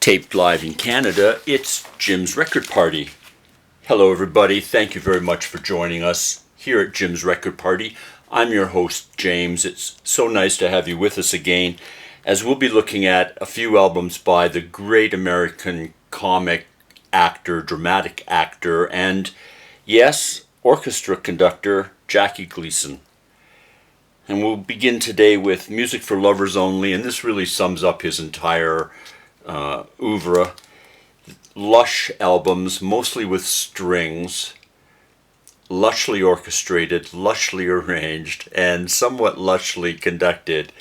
Taped live in Canada, it's Jim's Record Party. Hello everybody, thank you very much for joining us here at Jim's Record Party. I'm your host, James. It's so nice to have you with us again, as we'll be looking at a few albums by the great American comic actor, dramatic actor, and yes, orchestra conductor, Jackie Gleason. And we'll begin today with Music for Lovers Only, and this really sums up his entire oeuvre. Lush albums, mostly with strings, lushly orchestrated, lushly arranged, and somewhat lushly conducted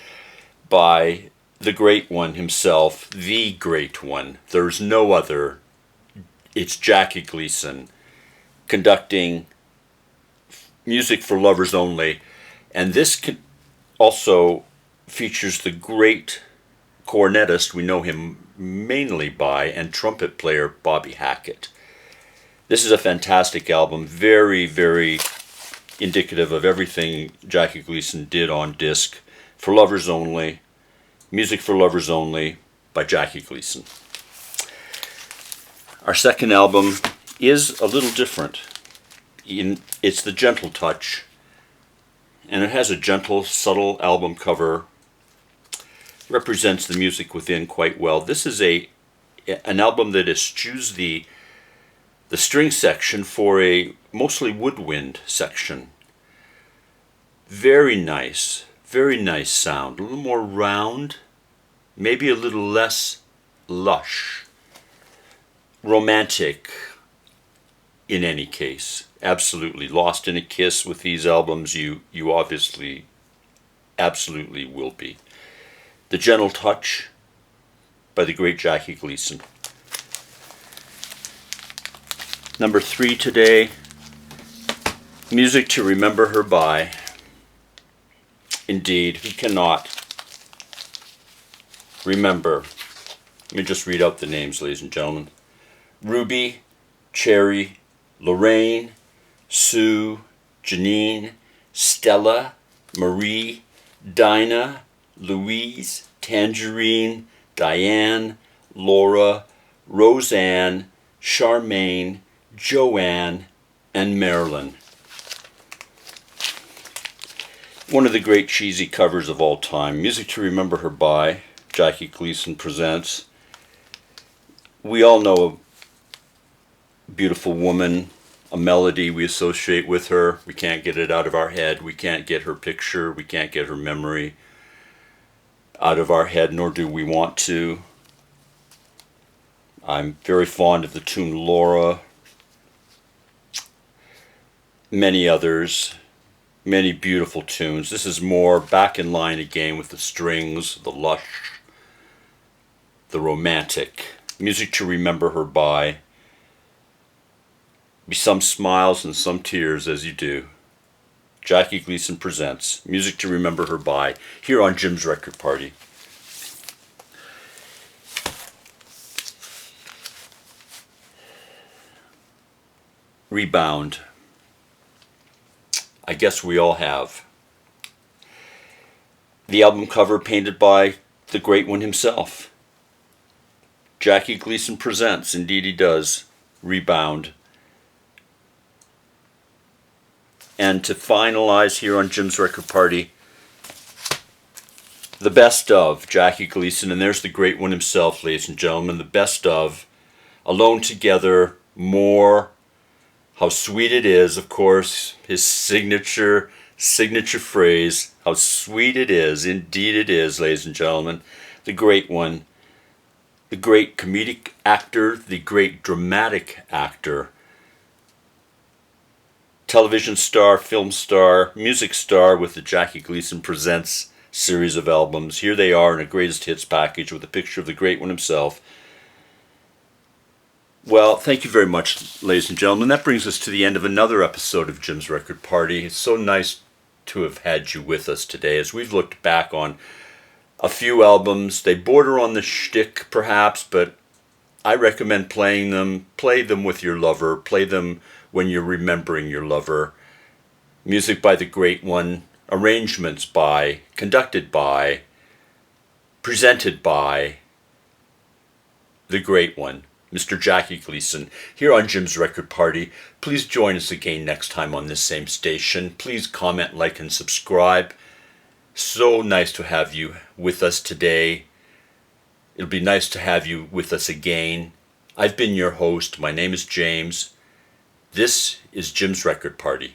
by the great one himself, the great one. There's no other. It's Jackie Gleason conducting Music for Lovers Only. And this also features the great cornetist we know him mainly by, and trumpet player Bobby Hackett. This is a fantastic album, very, very indicative of everything Jackie Gleason did on disc. For Lovers Only, Music for Lovers Only by Jackie Gleason. Our second album is a little different. It's The Gentle Touch, and it has a gentle, subtle album cover. Represents the music within quite well. This is an album that eschews the string section for a mostly woodwind section. Very nice sound. A little more round, maybe a little less lush. Romantic in any case. Absolutely. Lost in a kiss with these albums, you obviously absolutely will be. The Gentle Touch by the great Jackie Gleason. Number 3 today, Music to Remember Her By. Indeed, who cannot remember? Let me just read out the names, ladies and gentlemen. Ruby, Cherry, Lorraine, Sue, Janine, Stella, Marie, Dinah, Louise, Tangerine, Diane, Laura, Roseanne, Charmaine, Joanne, and Marilyn. One of the great cheesy covers of all time, Music to Remember Her By, Jackie Gleason presents. We all know a beautiful woman, a melody we associate with her. We can't get it out of our head. We can't get her picture. We can't get her memory out of our head, nor do we want to. I'm very fond of the tune Laura. Many others, many beautiful tunes. This is more back in line again with the strings, the lush, the romantic. Music to Remember Her By. Be some smiles and some tears as you do. Jackie Gleason presents Music to Remember Her By here on Jim's Record Party. Rebound. I guess we all have. The album cover painted by the great one himself. Jackie Gleason presents, indeed he does, Rebound. And to finalize here on Jim's Record Party, the best of Jackie Gleason, and there's the great one himself, ladies and gentlemen, the best of Alone Together, More, How Sweet It Is, of course, his signature phrase, how sweet it is, indeed it is, ladies and gentlemen, the great one, the great comedic actor, the great dramatic actor, television star, film star, music star with the Jackie Gleason Presents series of albums. Here they are in a greatest hits package with a picture of the great one himself. Well, thank you very much, ladies and gentlemen. That brings us to the end of another episode of Jim's Record Party. It's so nice to have had you with us today as we've looked back on a few albums. They border on the shtick, perhaps, but I recommend playing them. Play them with your lover. Play them when you're remembering your lover. Music by the great one. Arrangements by, conducted by, presented by the great one, Mr. Jackie Gleason, here on Jim's Record Party. Please join us again next time on this same station. Please comment, like, and subscribe. So nice to have you with us today. It'll be nice to have you with us again. I've been your host. My name is James. This is Jim's Record Party.